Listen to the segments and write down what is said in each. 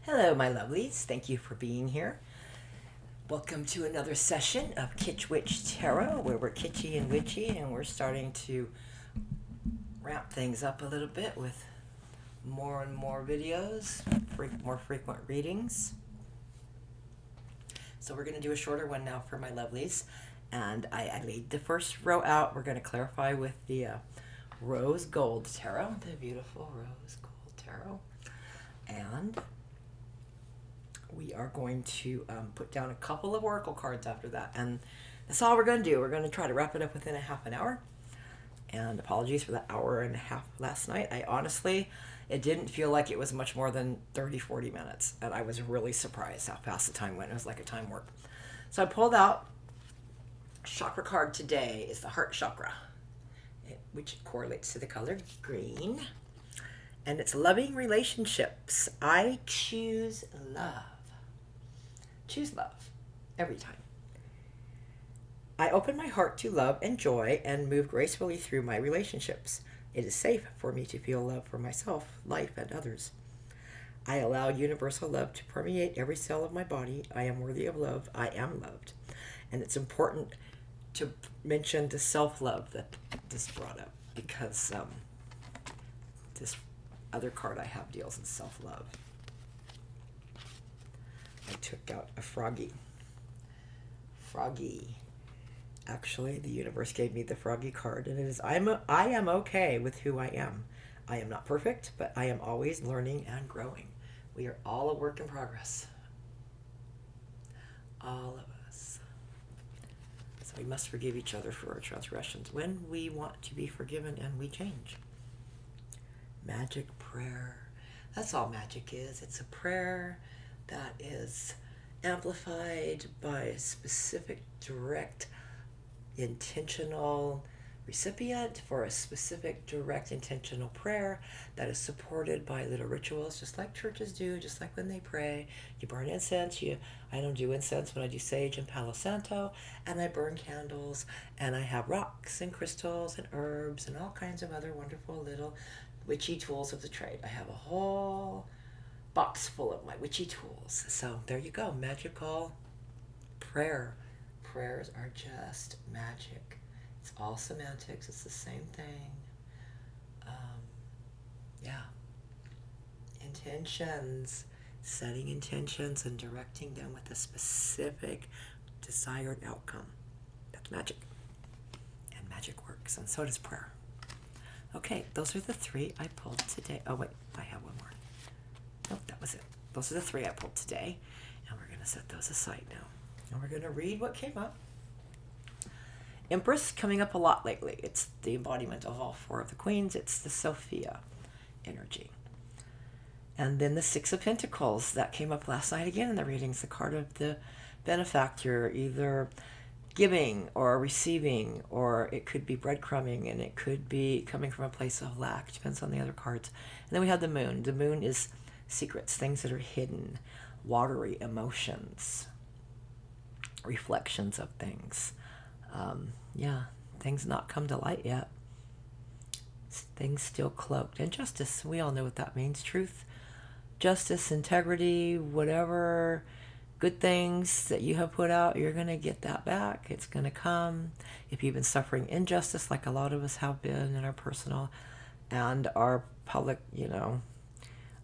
Hello, my lovelies. Thank you for being here. Welcome to another session of Kitsch Witch Tarot, where we're kitschy and witchy, and we're starting to ramp things up a little bit with more and more videos, more frequent readings. So we're going to do a shorter one now for my lovelies. And I laid the first row out. We're going to clarify with the Rose Gold Tarot, the beautiful Rose Gold Tarot. And we are going to put down a couple of oracle cards after that, and that's all we're going to do. We're going to try to wrap it up within a half an hour, and apologies for that hour and a half last night. I honestly, it didn't feel like it was much more than 30-40 minutes, and I was really surprised how fast the time went. It was like a time warp. So I pulled out chakra card today is the heart chakra, which correlates to the color green, and it's loving relationships. I choose love. Choose love every time. I open my heart to love and joy and move gracefully through my relationships. It is safe for me to feel love for myself, life, and others. I allow universal love to permeate every cell of my body. I am worthy of love. I am loved. And it's important to mention the self-love that this brought up, because this other card I have deals in self-love. I took out a froggy. Froggy. Actually, the universe gave me the froggy card, and it is I am okay with who I am. I am not perfect, but I am always learning and growing. We are all a work in progress. All of us. So we must forgive each other for our transgressions when we want to be forgiven, and we change. Magic prayer. That's all magic is. It's a prayer that is amplified by a specific, direct, intentional recipient for a specific, direct, intentional prayer that is supported by little rituals, just like churches do, just like when they pray. You burn incense. I don't do incense, but I do sage and Palo Santo, and I burn candles, and I have rocks and crystals and herbs and all kinds of other wonderful little witchy tools of the trade. I have a whole box full of my witchy tools. So there you go. Magical prayer. Prayers are just magic. It's all semantics. It's the same thing. Yeah. Intentions. Setting intentions and directing them with a specific desired outcome. That's magic. And magic works. And so does prayer. Okay, those are the three I pulled today. Oh, wait. I have one more. Nope, that was it. Those are the three I pulled today, and we're going to set those aside now. And we're going to read what came up. Empress coming up a lot lately. It's the embodiment of all four of the queens. It's the Sophia energy. And then the Six of Pentacles. That came up last night again in the readings. The card of the benefactor, either giving or receiving, or it could be breadcrumbing, and it could be coming from a place of lack. Depends on the other cards. And then we have the moon. The moon is secrets, things that are hidden, watery emotions, reflections of things. Things not come to light yet. Things still cloaked. And justice, we all know what that means. Truth, justice, integrity, whatever good things that you have put out, you're going to get that back. It's going to come. If you've been suffering injustice, like a lot of us have been in our personal and our public,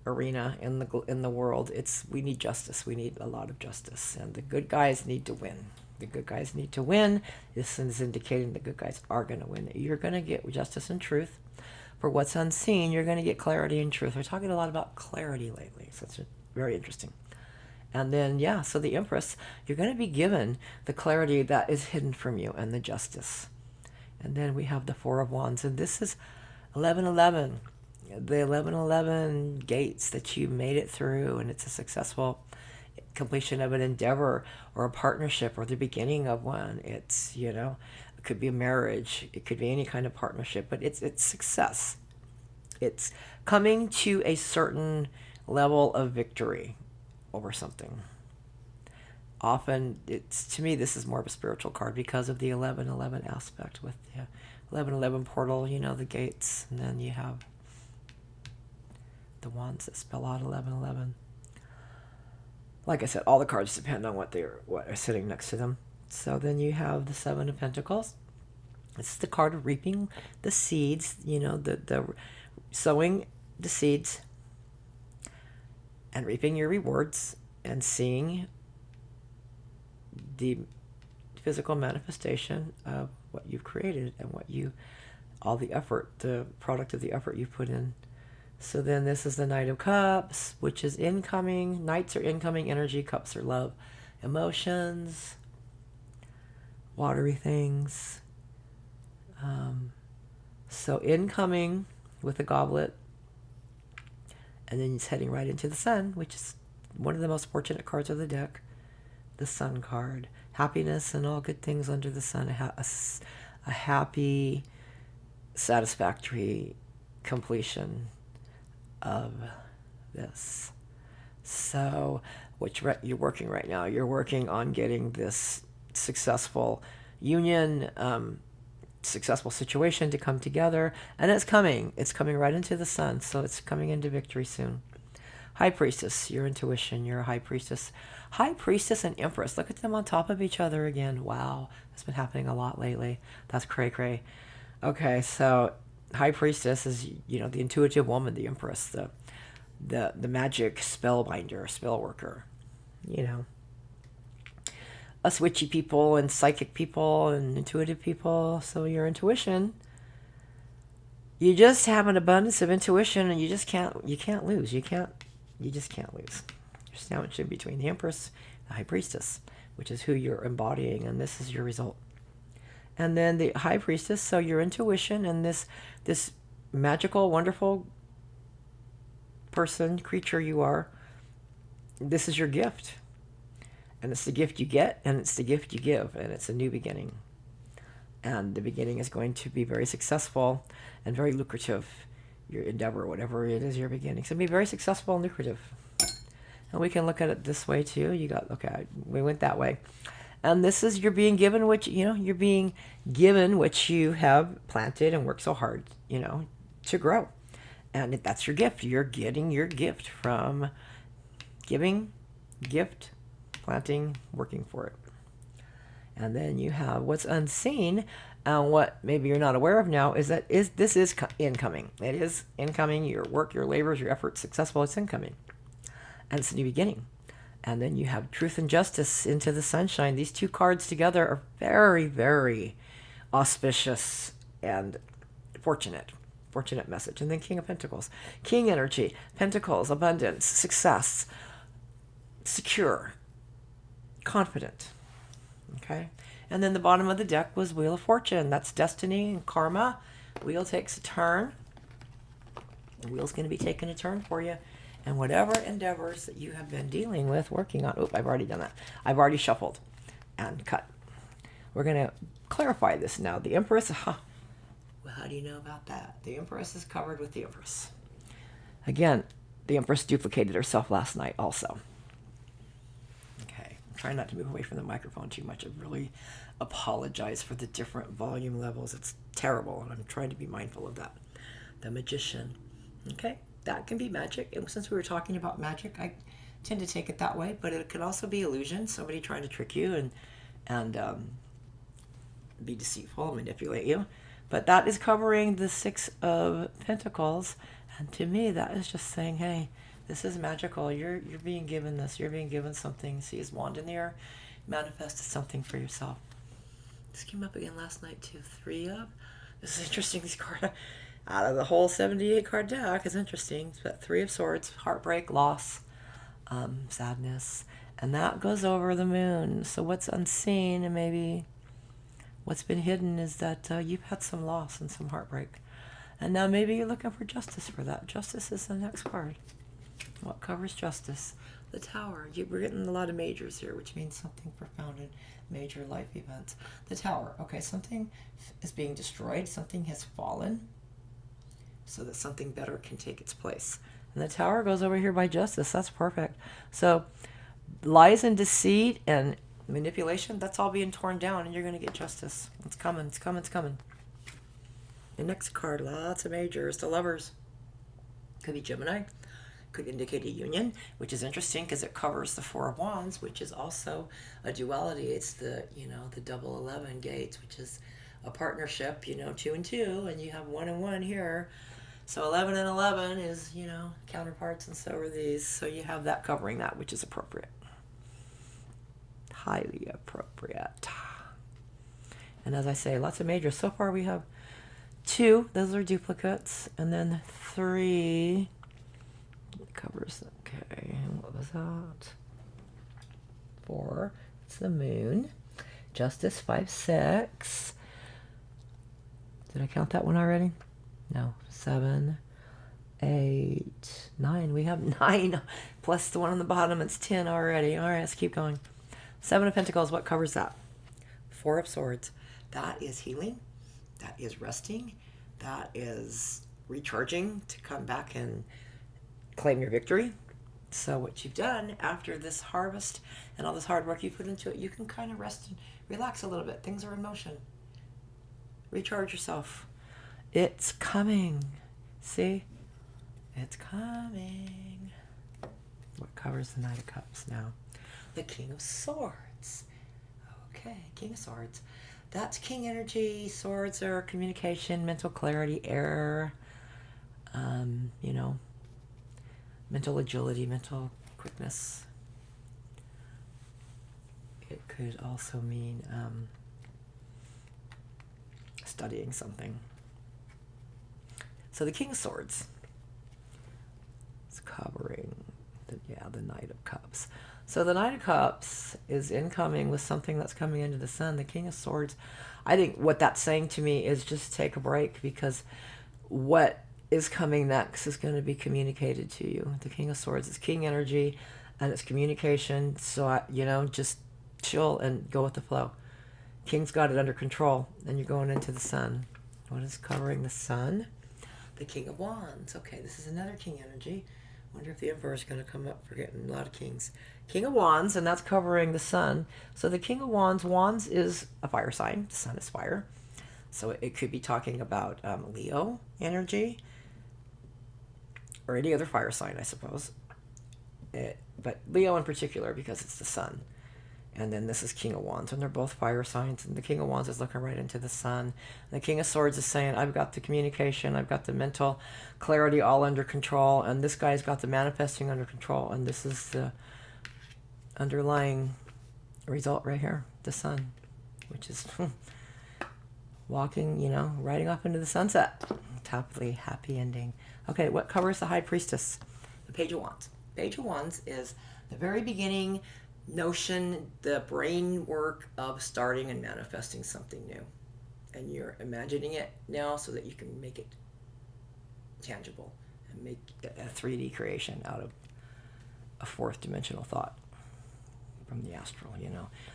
arena in the world, we need justice. We need a lot of justice, and the good guys need to win. The good guys need to win. This is indicating the good guys are going to win. You're going to get justice and truth. For what's unseen, you're going to get clarity and truth. We're talking a lot about clarity lately, so it's very interesting. And then, so the Empress, you're going to be given the clarity that is hidden from you and the justice. And then we have the Four of Wands, and this is 1111. The 1111 gates that you made it through, and it's a successful completion of an endeavor or a partnership or the beginning of one. It's, it could be a marriage. It could be any kind of partnership, but it's success. It's coming to a certain level of victory over something. Often, to me, this is more of a spiritual card because of the 1111 aspect with the 1111 portal, the gates, and then you have the wands that spell out 1111. Like I said, all the cards depend on what are sitting next to them. So then you have the Seven of Pentacles. It's the card of reaping the seeds, the sowing the seeds and reaping your rewards and seeing the physical manifestation of what you've created and all the effort, the product of the effort you put in. So then this is the Knight of Cups, which is incoming. Knights are incoming energy. Cups are love, emotions, watery things. So incoming with a goblet. And then it's heading right into the Sun, which is one of the most fortunate cards of the deck. The Sun card. Happiness and all good things under the sun. A happy, satisfactory completion of this. So, what you're working right now, you're working on getting this successful union, successful situation to come together, and it's coming right into the Sun, so it's coming into victory soon. High Priestess, your intuition, you're a High Priestess. High Priestess and Empress, look at them on top of each other again. Wow, that's been happening a lot lately. That's cray. Okay, so High Priestess is, the intuitive woman, the Empress, the magic spellbinder, spell worker, us witchy people and psychic people and intuitive people. So your intuition, you just have an abundance of intuition, and you just can't lose. You just can't lose. You're sandwiched in between the Empress, the High Priestess, which is who you're embodying, and this is your result. And then the High Priestess, so your intuition and this magical, wonderful person, creature you are, this is your gift. And it's the gift you get, and it's the gift you give, and it's a new beginning. And the beginning is going to be very successful and very lucrative. Your endeavor, whatever it is, your beginning. It's going to be very successful and lucrative. And we can look at it this way too. We went that way. And this is you're being given which you have planted and worked so hard, to grow. And that's your gift. You're getting your gift from giving, gift, planting, working for it. And then you have what's unseen, and what maybe you're not aware of now is this is incoming. It is incoming. Your work, your labors, your efforts, successful. It's incoming, and it's a new beginning. And then you have truth and justice into the sunshine. These two cards together are very, very auspicious and fortunate message. And then King of Pentacles, King energy, Pentacles, abundance, success, secure, confident. Okay. And then the bottom of the deck was Wheel of Fortune. That's destiny and karma. Wheel takes a turn. The wheel's going to be taking a turn for you. And whatever endeavors that you have been dealing with, working on. I've already done that. I've already shuffled and cut. We're going to clarify this now. The Empress, well, how do you know about that? The Empress is covered with the Empress. Again, the Empress duplicated herself last night also. Okay, I'm trying not to move away from the microphone too much. I really apologize for the different volume levels. It's terrible, and I'm trying to be mindful of that. The Magician. Okay, that can be magic. And since we were talking about magic, I tend to take it that way, but it could also be illusion, somebody trying to trick you and be deceitful, manipulate you. But that is covering the Six of Pentacles, and to me that is just saying, hey, this is magical. You're being given this. You're being given something. See his wand in the air, manifested something for yourself. This came up again last night too. 3 of. This is interesting. These cards out of the whole 78 card deck is interesting. It's got 3 of Swords, heartbreak, loss, sadness, and that goes over the moon. So what's unseen and maybe what's been hidden is that you've had some loss and some heartbreak. And now maybe you're looking for justice for that. Justice is the next card. What covers justice? The Tower. We're getting a lot of majors here, which means something profound in major life events. The Tower. Okay, something is being destroyed. Something has fallen so that something better can take its place. And the Tower goes over here by justice. That's perfect. So lies and deceit and manipulation, that's all being torn down, and you're going to get justice. It's coming, it's coming, it's coming. The next card, lots of majors. The Lovers. Could be Gemini. Could indicate a union, which is interesting because it covers the Four of Wands, which is also a duality. It's the, the double 11 gates, which is a partnership, 2 and 2, and you have 1 and 1 here. So 11 and 11 is, counterparts, and so are these. So you have that covering that, which is appropriate. Highly appropriate. And as I say, lots of majors. So far we have 2, those are duplicates, and then 3 covers. Okay, what was that? 4, it's the moon. Justice, 5, 6. Did I count that one already? No. 7, 8, 9. We have 9 plus the one on the bottom. It's 10 already. All right, let's keep going. 7 of Pentacles, what covers that? 4 of Swords. That is healing. That is resting. That is recharging to come back and claim your victory. So what you've done after this harvest and all this hard work you put into it, you can kind of rest and relax a little bit. Things are in motion. Recharge yourself. It's coming. See? It's coming. What covers the Knight of Cups now? The King of Swords. Okay, King of Swords. That's King energy. Swords are communication, mental clarity, air, mental agility, mental quickness. It could also mean studying something. So the King of Swords is covering the Knight of Cups. So the Knight of Cups is incoming with something that's coming into the sun. The King of Swords, I think what that's saying to me is just take a break, because what is coming next is going to be communicated to you. The King of Swords is King energy, and it's communication. So, just chill and go with the flow. King's got it under control, and you're going into the sun. What is covering the sun? The King of Wands. Okay, this is another King energy. Wonder if the Emperor is going to come up for getting a lot of kings. King of Wands, and that's covering the sun. So the King of Wands is a fire sign. The sun is fire. So it could be talking about Leo energy, or any other fire sign, I suppose. But Leo in particular, because it's the sun. And then this is King of Wands, and they're both fire signs. And the King of Wands is looking right into the sun. And the King of Swords is saying, I've got the communication, I've got the mental clarity all under control. And this guy's got the manifesting under control. And this is the underlying result right here, the sun, which is walking, riding off into the sunset. Totally happy ending. Okay, what covers the High Priestess? The Page of Wands. Page of Wands is the very beginning notion, the brain work of starting and manifesting something new. And you're imagining it now so that you can make it tangible and make a 3D creation out of a fourth dimensional thought from the astral.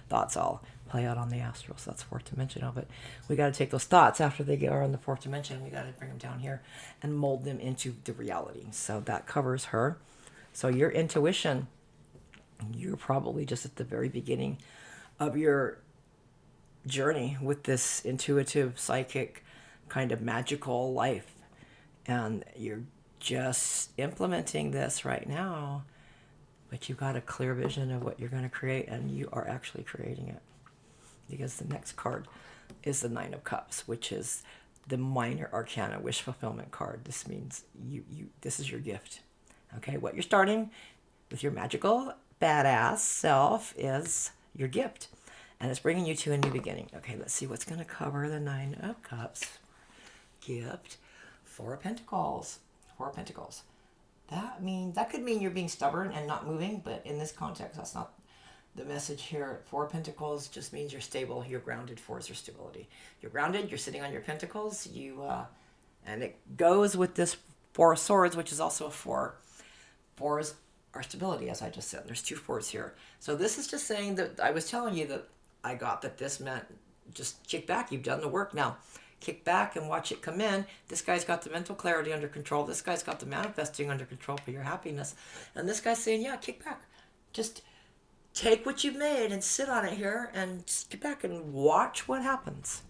Thoughts all play out on the astral, so that's fourth dimensional. But we got to take those thoughts after they are in the fourth dimension. We got to bring them down here and mold them into the reality. So that covers her. So your intuition, you're probably just at the very beginning of your journey with this intuitive, psychic, kind of magical life. And you're just implementing this right now, but you've got a clear vision of what you're going to create, and you are actually creating it. Because the next card is the Nine of Cups, which is the minor arcana wish fulfillment card. This means this is your gift. Okay, what you're starting with your magical badass self is your gift, and it's bringing you to a new beginning. Okay, let's see what's going to cover the Nine of Cups gift. 4 of Pentacles. 4 of Pentacles. That could mean you're being stubborn and not moving, but in this context, that's not the message here. 4 of Pentacles just means you're stable, you're grounded. 4 is your stability. You're grounded, you're sitting on your pentacles, and it goes with this 4 of Swords, which is also a 4. 4s are stability, as I just said. There's 2 4s here. So this is just saying that I was telling you that I got that this meant just kick back. You've done the work now. Kick back and watch it come in. This guy's got the mental clarity under control. This guy's got the manifesting under control for your happiness. And this guy's saying, yeah, kick back. Just take what you've made and sit on it here and get back and watch what happens.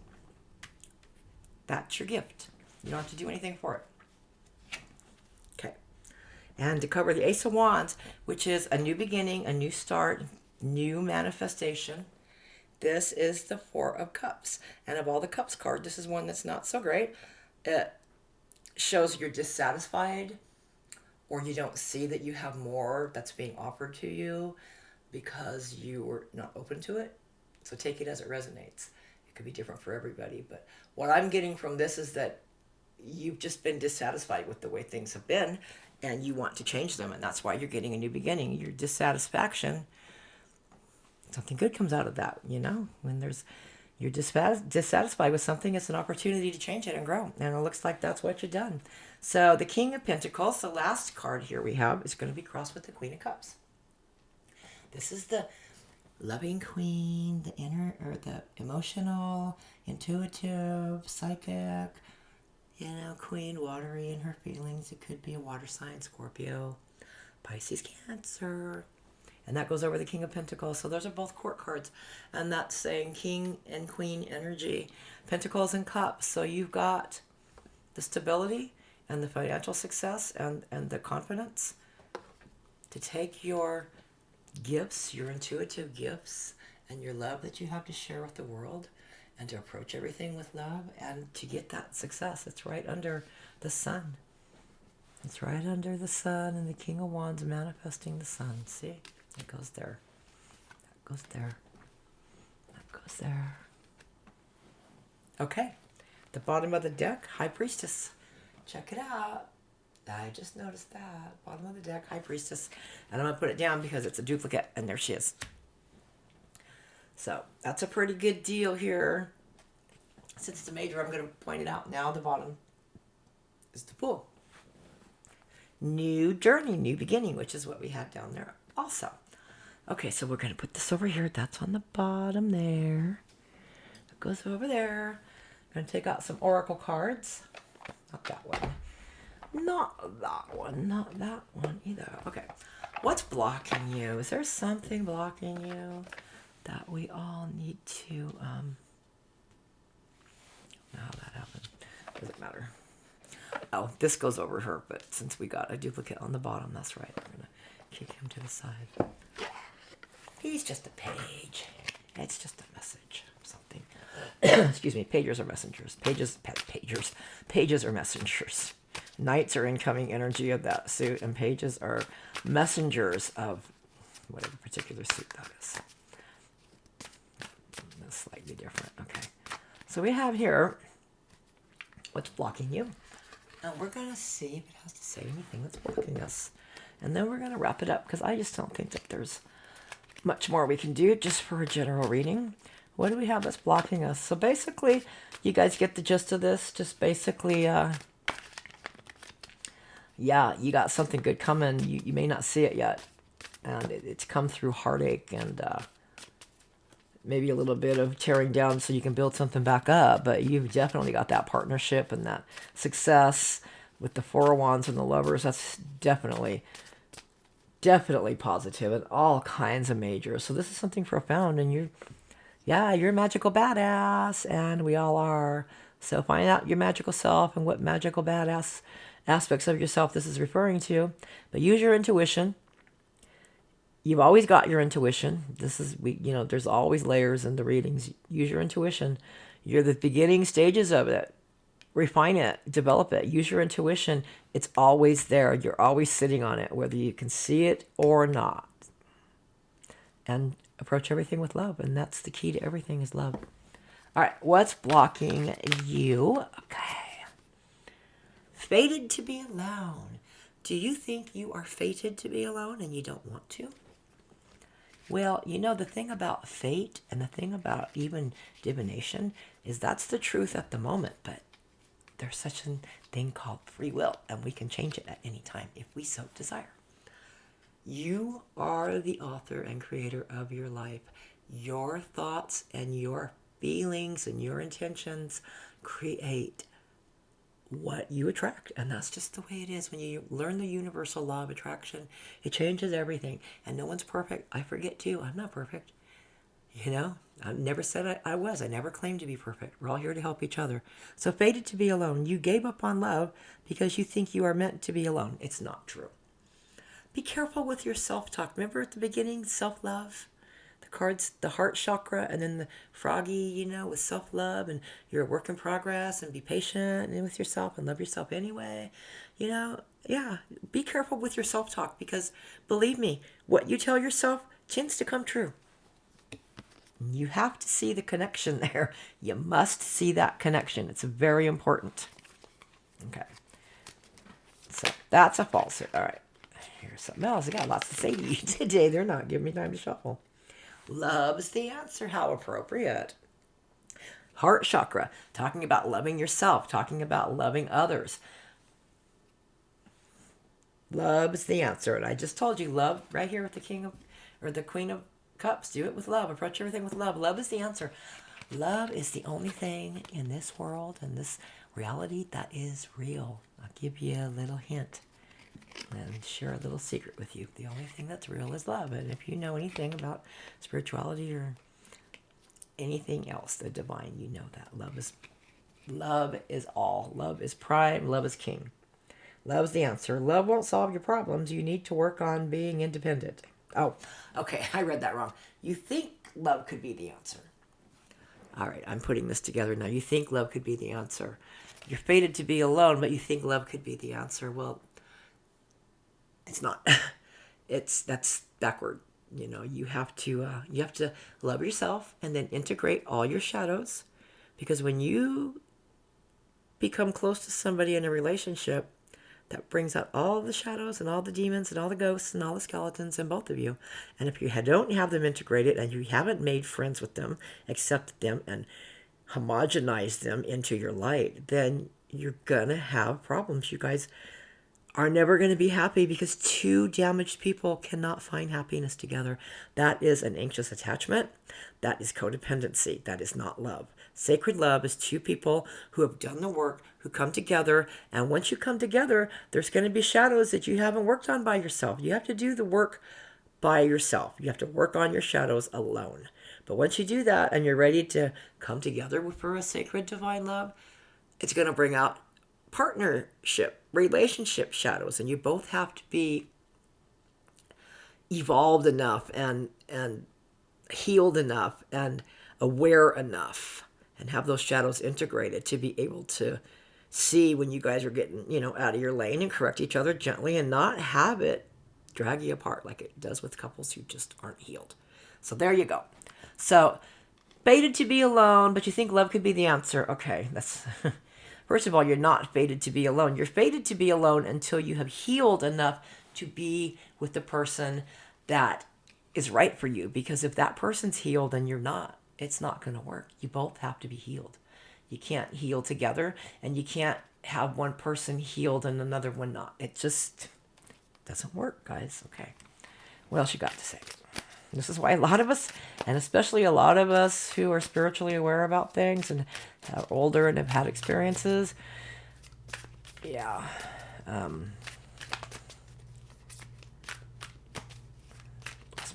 That's your gift. You don't have to do anything for it. Okay. And to cover the Ace of Wands, which is a new beginning, a new start, new manifestation. This is the Four of Cups. And of all the Cups card, this is one that's not so great. It shows you're dissatisfied, or you don't see that you have more that's being offered to you because you were not open to it. So take it as it resonates. It could be different for everybody. But what I'm getting from this is that you've just been dissatisfied with the way things have been, and you want to change them, and that's why you're getting a new beginning. Your dissatisfaction, something good comes out of that. When you're dissatisfied with something, it's an opportunity to change it and grow, and it looks like that's what you've done. So the King of Pentacles, the last card here we have, is going to be crossed with the Queen of Cups. This is the loving queen, the inner, or the emotional, intuitive, psychic, queen, watery in her feelings. It could be a water sign, Scorpio, Pisces, Cancer. And that goes over the King of Pentacles. So those are both court cards. And that's saying king and queen energy. Pentacles and cups. So you've got the stability and the financial success and the confidence to take your gifts, your intuitive gifts, and your love that you have to share with the world, and to approach everything with love, and to get that success. It's right under the sun. It's right under the sun, and the King of Wands manifesting the sun. See? It goes there. That goes there. That goes there. Okay. The bottom of the deck, High Priestess. Check it out. I just noticed that. Bottom of the deck, High Priestess. And I'm going to put it down because it's a duplicate, and there she is. So that's a pretty good deal here. Since it's a major, I'm going to point it out now. The bottom is the Fool. New journey, new beginning, which is what we had down there also. Okay, so we're going to put this over here. That's on the bottom there. It goes over there. I'm going to take out some oracle cards. Not that one. Not that one. Not that one either. Okay. What's blocking you? Is there something blocking you that we all need to... how that happened. Doesn't matter. Oh, this goes over her, but since we got a duplicate on the bottom, that's right. I'm going to kick him to the side. He's just a page. It's just a message. Something. Excuse me. Pagers are messengers. Pages are messengers. Knights are incoming energy of that suit, and pages are messengers of whatever particular suit that is. That's slightly different. Okay. So we have here what's blocking you. And we're going to see if it has to say anything that's blocking us. And then we're going to wrap it up because I just don't think that there's much more we can do just for a general reading. What do we have that's blocking us? So basically, you guys get the gist of this. Just basically, yeah, you got something good coming. You may not see it yet. And it's come through heartache and maybe a little bit of tearing down so you can build something back up. But you've definitely got that partnership and that success with the Four of Wands and the Lovers. That's definitely positive and all kinds of majors. So this is something profound, and you're a magical badass, and we all are. So find out your magical self and what magical badass aspects of yourself this is referring to. But use your intuition. You've always got your intuition. There's always layers in the readings. Use your intuition. You're the beginning stages of it. Refine it, develop it, use your intuition. It's always there. You're always sitting on it, whether you can see it or not. And approach everything with love. And that's the key to everything is love. All right, what's blocking you? Okay. Fated to be alone. Do you think you are fated to be alone and you don't want to? Well, the thing about fate and the thing about even divination is that's the truth at the moment, but there's such a thing called free will, and we can change it at any time if we so desire. You are the author and creator of your life. Your thoughts and your feelings and your intentions create what you attract, and that's just the way it is. When you learn the universal law of attraction, it changes everything, and no one's perfect. I forget too. I'm not perfect. I never said I was. I never claimed to be perfect. We're all here to help each other. So fated to be alone. You gave up on love because you think you are meant to be alone. It's not true. Be careful with your self-talk. Remember at the beginning, self-love? The cards, the heart chakra, and then the froggy, with self-love, and you're a work in progress, and be patient and with yourself and love yourself anyway. Yeah, be careful with your self-talk, because believe me, what you tell yourself tends to come true. You have to see the connection there. You must see that connection. It's very important. Okay. So that's a falsehood. All right. Here's something else. I got lots to say to you today. They're not giving me time to shuffle. Love's the answer. How appropriate. Heart chakra. Talking about loving yourself. Talking about loving others. Love's the answer. And I just told you, love right here with the Queen of Cups. Do it with love. Approach everything with love. Love is the answer. Love is the only thing in this world and this reality that is real. I'll give you a little hint and share a little secret with you. The only thing that's real is love. And if you know anything about spirituality or anything else, the divine, you know that love is all. Love is prime. Love is king. Love's the answer. Love won't solve your problems. You need to work on being independent. Oh, okay. I read that wrong. You think love could be the answer. All right. I'm putting this together now. You think love could be the answer. You're fated to be alone, but you think love could be the answer. Well, it's not. That's backward. You have to love yourself and then integrate all your shadows, because when you become close to somebody in a relationship, that brings out all the shadows and all the demons and all the ghosts and all the skeletons in both of you. And if you don't have them integrated and you haven't made friends with them, accepted them, and homogenized them into your light, then you're going to have problems. You guys are never going to be happy, because two damaged people cannot find happiness together. That is an anxious attachment. That is codependency. That is not love. Sacred love is two people who have done the work, who come together. And once you come together, there's going to be shadows that you haven't worked on by yourself. You have to do the work by yourself. You have to work on your shadows alone. But once you do that and you're ready to come together for a sacred divine love, it's going to bring out partnership, relationship shadows. And you both have to be evolved enough and healed enough and aware enough, and have those shadows integrated to be able to see when you guys are getting, out of your lane, and correct each other gently and not have it drag you apart like it does with couples who just aren't healed. So there you go. So, fated to be alone, but you think love could be the answer. Okay, that's... First of all, you're not fated to be alone. You're fated to be alone until you have healed enough to be with the person that is right for you. Because if that person's healed and you're not, it's not going to work. You both have to be healed. You can't heal together, and you can't have one person healed and another one not. It just doesn't work, guys. Okay. What else you got to say? This is why a lot of us, and especially a lot of us who are spiritually aware about things and are older and have had experiences, lost my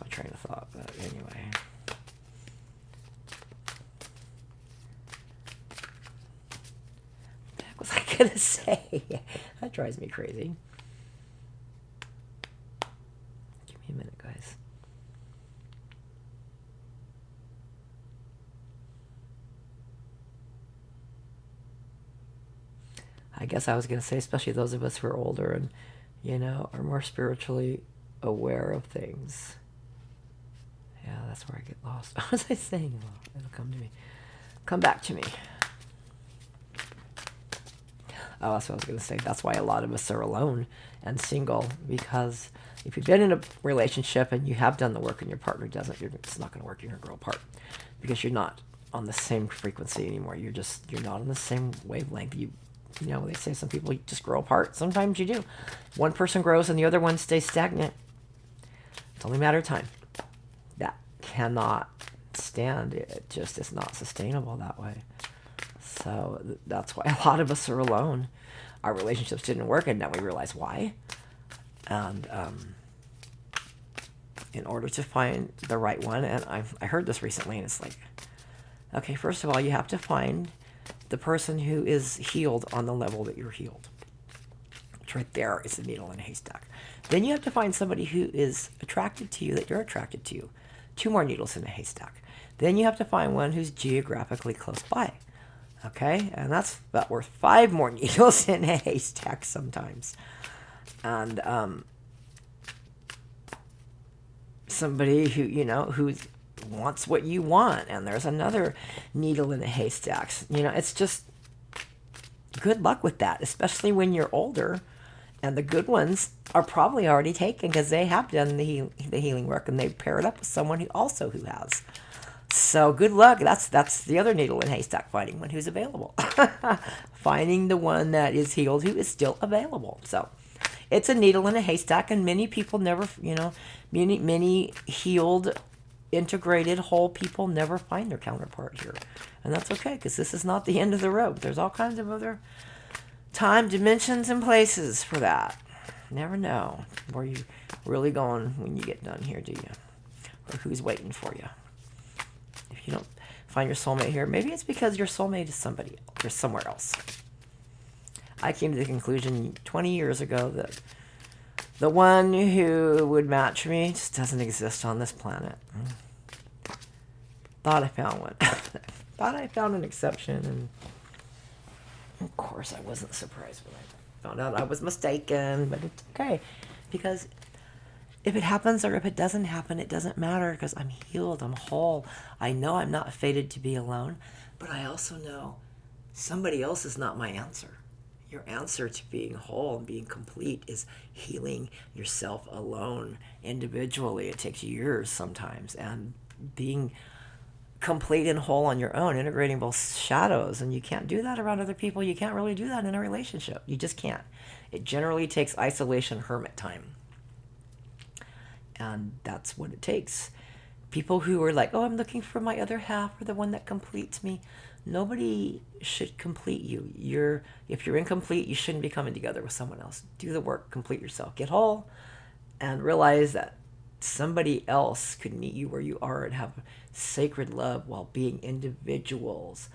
train of thought, but anyway. What was I going to say? That drives me crazy. Give me a minute, guys. I guess I was going to say, especially those of us who are older and, are more spiritually aware of things. Yeah, that's where I get lost. What was I saying? Well, it'll come to me. Come back to me. Oh, that's what I was going to say. That's why a lot of us are alone and single, because if you've been in a relationship and you have done the work and your partner doesn't, it's not going to work. You're going to grow apart because you're not on the same frequency anymore. You're not on the same wavelength. They say some people just grow apart. Sometimes you do. One person grows and the other one stays stagnant. It's only a matter of time. That cannot stand. It just is not sustainable that way. So that's why a lot of us are alone. Our relationships didn't work, and now we realize why. And in order to find the right one, and I heard this recently, and it's like, okay, first of all, you have to find the person who is healed on the level that you're healed. Which right there is the needle in a haystack. Then you have to find somebody who is attracted to you, that you're attracted to. 2 more needles in a haystack. Then you have to find one who's geographically close by. Okay? And that's about worth 5 more needles in a haystack sometimes. And somebody who, who wants what you want. And there's another needle in a haystack. It's just good luck with that, especially when you're older. And the good ones are probably already taken because they have done the healing work, and they pair it up with someone who has. So good luck. That's the other needle in haystack, finding one who's available. Finding the one that is healed who is still available. So it's a needle in a haystack, and many people never, many healed, integrated, whole people never find their counterpart here. And that's okay, because this is not the end of the road. There's all kinds of other time, dimensions, and places for that. Never know where you're really going when you get done here, do you? Or who's waiting for you. If you don't find your soulmate here, maybe it's because your soulmate is somebody else, or somewhere else. I came to the conclusion 20 years ago that the one who would match me just doesn't exist on this planet. Thought I found one. Thought I found an exception, and of course, I wasn't surprised when I found out I was mistaken, but it's okay. Because if it happens or if it doesn't happen, it doesn't matter, because I'm healed, I'm whole. I know I'm not fated to be alone, but I also know somebody else is not my answer. Your answer to being whole and being complete is healing yourself alone, individually. It takes years sometimes, and being complete and whole on your own, integrating both shadows. And you can't do that around other people. You can't really do that in a relationship. You just can't. It generally takes isolation, hermit time. And that's what it takes. People who are like, oh, I'm looking for my other half, or the one that completes me. Nobody should complete you. If you're incomplete, you shouldn't be coming together with someone else. Do the work, complete yourself, get whole, and realize that somebody else could meet you where you are and have sacred love while being individuals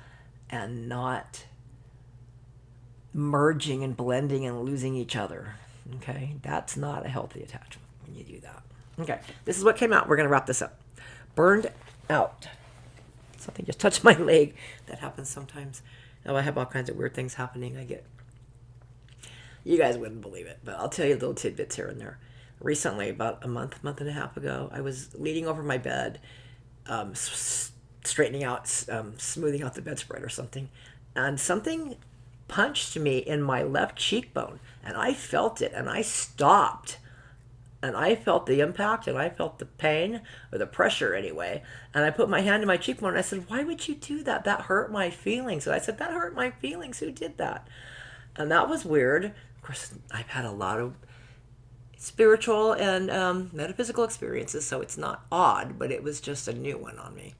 and not merging and blending and losing each other. Okay? That's not a healthy attachment when you do that. Okay, this is what came out. We're going to wrap this up. Burned out. Something just touched my leg. That happens sometimes. I have all kinds of weird things happening. You guys wouldn't believe it, but I'll tell you little tidbits here and there. Recently, about a month and a half ago, I was leaning over my bed, straightening out, smoothing out the bedspread or something, and something punched me in my left cheekbone, and I felt it, and I stopped. And I felt the impact, and I felt the pain, or the pressure anyway. And I put my hand in my cheekbone, and I said, why would you do that? That hurt my feelings. And I said, that hurt my feelings. Who did that? And that was weird. Of course, I've had a lot of spiritual and metaphysical experiences, so it's not odd, but it was just a new one on me.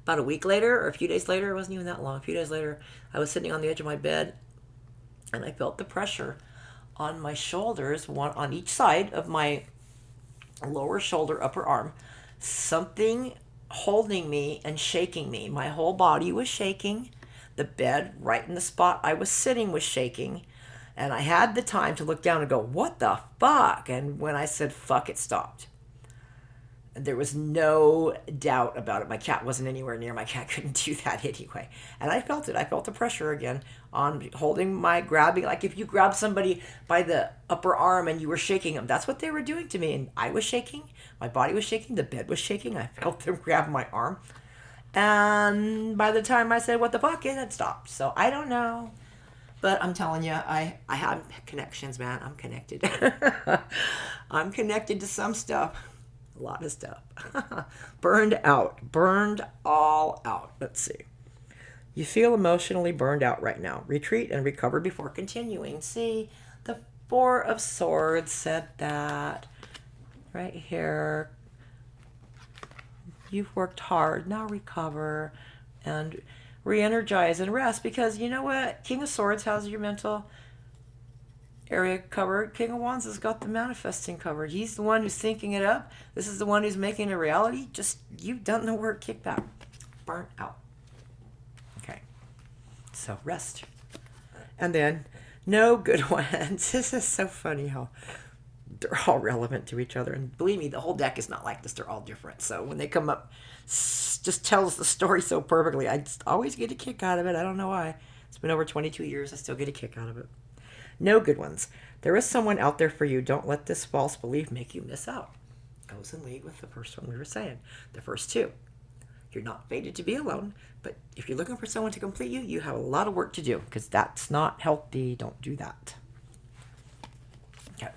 About a week later, or a few days later, it wasn't even that long, a few days later, I was sitting on the edge of my bed, and I felt the pressure on my shoulders, one on each side of my lower shoulder, upper arm, something holding me and shaking me. My whole body was shaking. The bed right in the spot I was sitting was shaking. And I had the time to look down and go, what the fuck? And when I said fuck, it stopped. There was no doubt about it. My cat wasn't anywhere near. My cat couldn't do that anyway. And I felt it. I felt the pressure again on grabbing. Like if you grab somebody by the upper arm and you were shaking them, that's what they were doing to me. And I was shaking. My body was shaking. The bed was shaking. I felt them grab my arm. And by the time I said, what the fuck, it had stopped. So I don't know. But I'm telling you, I have connections, man. I'm connected. I'm connected to some stuff. A lot of stuff. Burned out. Burned all out. Let's see. You feel emotionally burned out right now. Retreat and recover before continuing. See, the Four of Swords said that right here. You've worked hard. Now recover and re-energize and rest, because you know what? King of Swords has your mental area covered. King of Wands has got the manifesting covered. He's the one who's thinking it up. This is the one who's making a reality. Just, you've done the work. Kick back. Burnt out. Okay. So rest. And then, no good ones. This is so funny how they're all relevant to each other. And believe me, the whole deck is not like this. They're all different. So when they come up, just tells the story so perfectly. I just always get a kick out of it. I don't know why. It's been over 22 years. I still get a kick out of it. No good ones. There is someone out there for you. Don't let this false belief make you miss out. Goes in league with the first one we were saying. The first two. You're not fated to be alone, but if you're looking for someone to complete you, you have a lot of work to do because that's not healthy. Don't do that. Okay.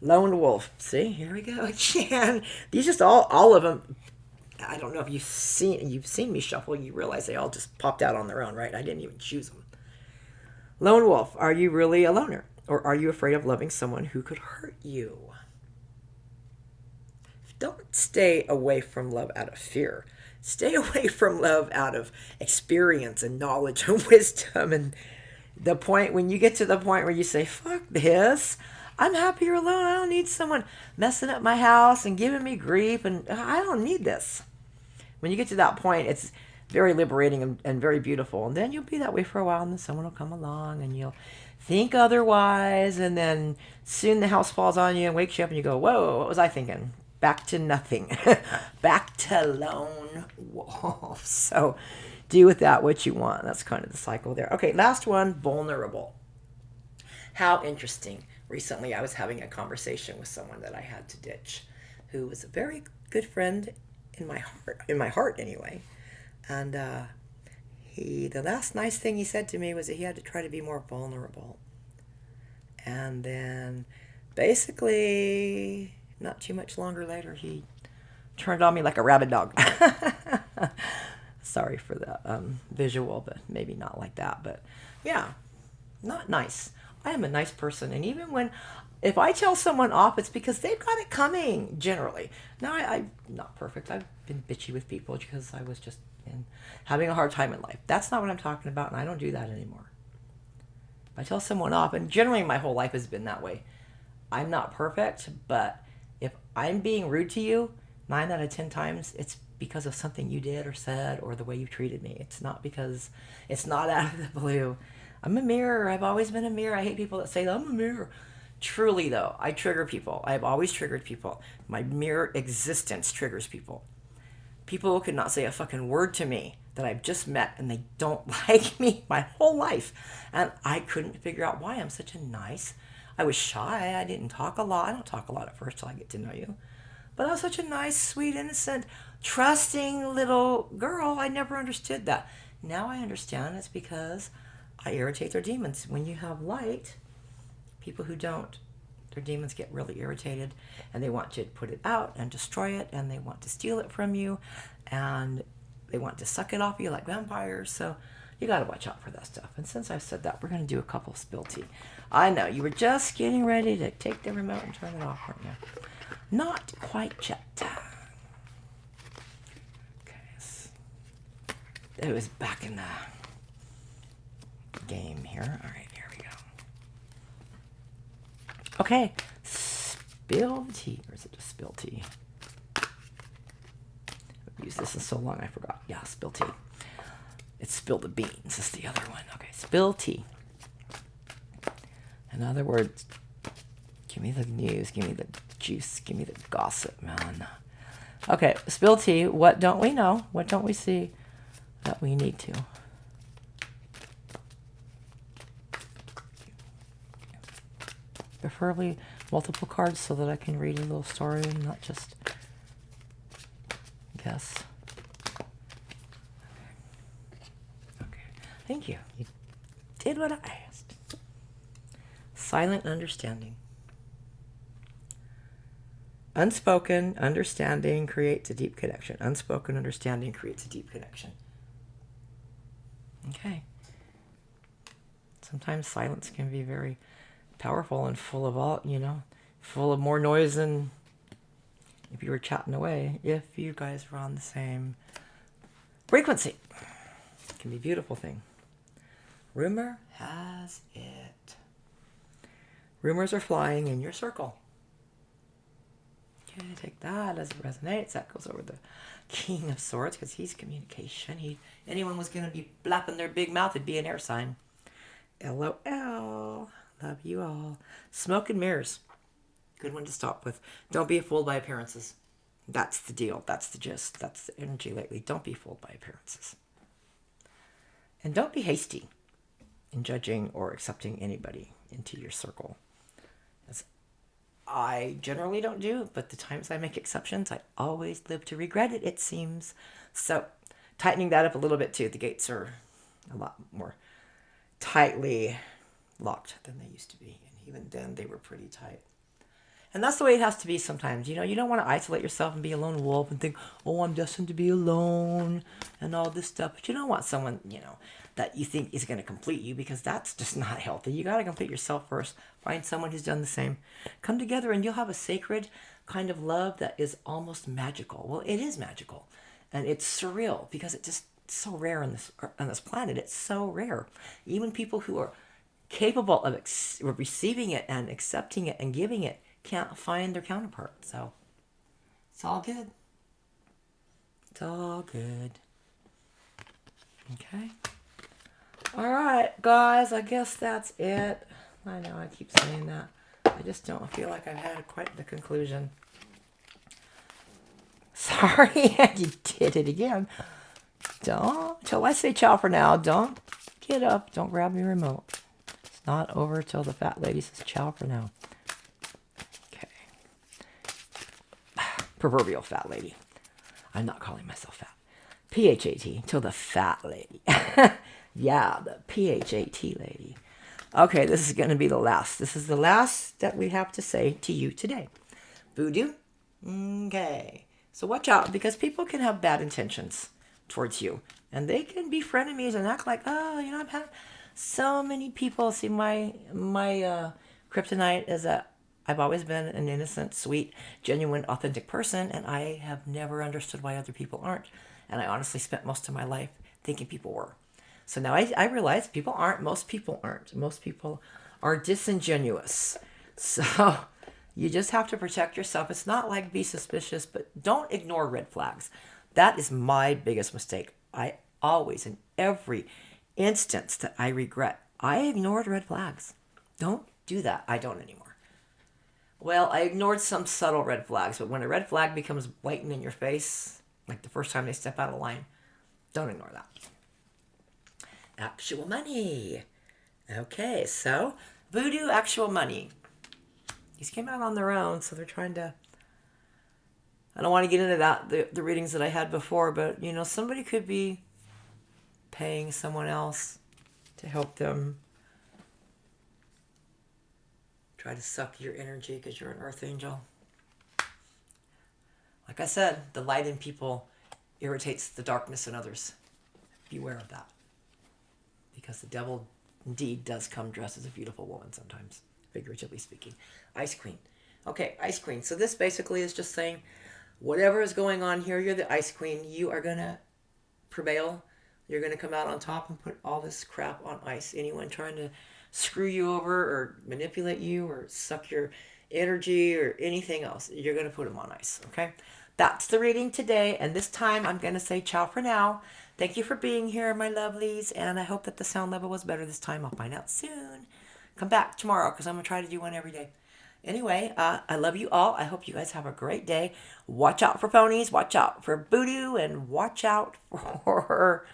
Lone wolf. See, here we go again. These just all of them. I don't know if you've seen me shuffle. You realize they all just popped out on their own, right? I didn't even choose them. Lone wolf. Are you really a loner, or are you afraid of loving someone who could hurt you? Don't stay away from love out of fear. Stay away from love out of experience and knowledge and wisdom. And the point, when you get to the point where you say, fuck this, I'm happier alone. I don't need someone messing up my house and giving me grief. And I don't need this. When you get to that point, it's very liberating and very beautiful. And then you'll be that way for a while. And then someone will come along and you'll think otherwise. And then soon the house falls on you and wakes you up and you go, whoa, what was I thinking? Back to nothing. Back to lone wolf. So do with that what you want. That's kind of the cycle there. Okay, last one, vulnerable. How interesting. Recently I was having a conversation with someone that I had to ditch, who was a very good friend in my heart anyway. And the last nice thing he said to me was that he had to try to be more vulnerable. And then basically, not too much longer later, he turned on me like a rabid dog. Sorry for the visual, but maybe not like that. But yeah, not nice. I am a nice person. And even if I tell someone off, it's because they've got it coming, generally. Now, I'm not perfect. I've been bitchy with people because I was just having a hard time in life. That's not what I'm talking about, and I don't do that anymore. If I tell someone off, and generally my whole life has been that way. I'm not perfect, but if I'm being rude to you, 9 out of 10 times, it's because of something you did or said or the way you treated me. It's not out of the blue. I'm a mirror. I've always been a mirror. I hate people that say, I'm a mirror. Truly, though, I trigger people. I've always triggered people. My mere existence triggers people. People could not say a fucking word to me that I've just met and they don't like me my whole life. And I couldn't figure out why. I was shy. I didn't talk a lot. I don't talk a lot at first till I get to know you. But I was such a nice, sweet, innocent, trusting little girl. I never understood that. Now I understand it's because I irritate their demons. When you have light, people who don't, their demons get really irritated and they want you to put it out and destroy it and they want to steal it from you and they want to suck it off you like vampires. So you got to watch out for that stuff. And since I've said that, we're going to do a couple spill tea. I know you were just getting ready to take the remote and turn it off, weren't you? Not quite yet. Okay. It was back in the game here. All right, here we go. Okay, spill tea. Or is it just spill tea? I've used this in so long I forgot. Yeah, spill tea. It's spill the beans. It's the other one. Okay, spill tea. In other words, give me the news, give me the juice, give me the gossip, man. Okay, spill tea. What don't we know? What don't we see that we need to? Preferably multiple cards so that I can read a little story and not just guess. Okay. Thank you. You did what I asked. Silent understanding. Unspoken understanding creates a deep connection. Unspoken understanding creates a deep connection. Okay. Sometimes silence can be very powerful and full of full of more noise than if you were chatting away. If you guys were on the same frequency, it can be a beautiful thing. Rumor has it. Rumors are flying in your circle. Okay, take that as it resonates. That goes over the King of Swords because he's communication. Anyone was going to be flapping their big mouth, it'd be an air sign. LOL. Love you all. Smoke and mirrors. Good one to stop with. Don't be fooled by appearances. That's the deal. That's the gist. That's the energy lately. Don't be fooled by appearances. And don't be hasty in judging or accepting anybody into your circle. As I generally don't do, but the times I make exceptions, I always live to regret it, it seems. So, tightening that up a little bit too. The gates are a lot more tightly locked than they used to be. And even then, they were pretty tight. And that's the way it has to be sometimes. You know, you don't want to isolate yourself and be a lone wolf and think, oh, I'm destined to be alone and all this stuff. But you don't want someone, you know, that you think is going to complete you, because that's just not healthy. You got to complete yourself first. Find someone who's done the same. Come together and you'll have a sacred kind of love that is almost magical. Well, it is magical. And it's surreal because it's so rare on this planet. It's so rare. Even people who are capable of receiving it and accepting it and giving it can't find their counterpart. So it's all good. It's all good. Okay. All right, guys, I guess that's it. I know I keep saying that. I just don't feel like I've had quite the conclusion. Sorry, you did it again. Till I say ciao for now, don't get up. Don't grab your remote. It's not over till the fat lady says ciao for now. Proverbial fat lady. I'm not calling myself fat. PHAT, till the fat lady. Yeah, the PHAT lady. Okay, this is going to be the last. This is the last that we have to say to you today. Voodoo? Okay. So watch out, because people can have bad intentions towards you. And they can be frenemies and act like, oh, you know, I've had so many people. See, my kryptonite is that I've always been an innocent, sweet, genuine, authentic person, and I have never understood why other people aren't. And I honestly spent most of my life thinking people were. So now I realize people aren't. Most people aren't. Most people are disingenuous. So you just have to protect yourself. It's not like be suspicious, but don't ignore red flags. That is my biggest mistake. I always, in every instance that I regret, I ignored red flags. Don't do that. I don't anymore. Well, I ignored some subtle red flags, but when a red flag becomes blatant in your face, like the first time they step out of line, don't ignore that. Actual money. Okay, so voodoo, actual money. These came out on their own, so they're trying to... I don't want to get into that, the readings that I had before, but, you know, somebody could be paying someone else to help them try to suck your energy because you're an earth angel. Like I said, the light in people irritates the darkness in others. Beware of that. Because the devil indeed does come dressed as a beautiful woman sometimes, figuratively speaking. Ice Queen. Okay, Ice Queen. So this basically is just saying, whatever is going on here, you're the Ice Queen. You are going to prevail. You're going to come out on top and put all this crap on ice. Anyone trying to screw you over or manipulate you or suck your energy or anything else, you're going to put them on ice, okay? That's the reading today, and this time I'm going to say ciao for now. Thank you for being here, my lovelies, and I hope that the sound level was better this time. I'll find out soon. Come back tomorrow, because I'm going to try to do one every day. Anyway, I love you all. I hope you guys have a great day. Watch out for ponies, watch out for voodoo, and watch out for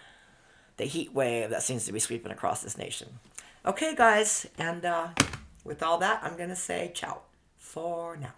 the heat wave that seems to be sweeping across this nation. Okay, guys, and with all that, I'm going to say ciao for now.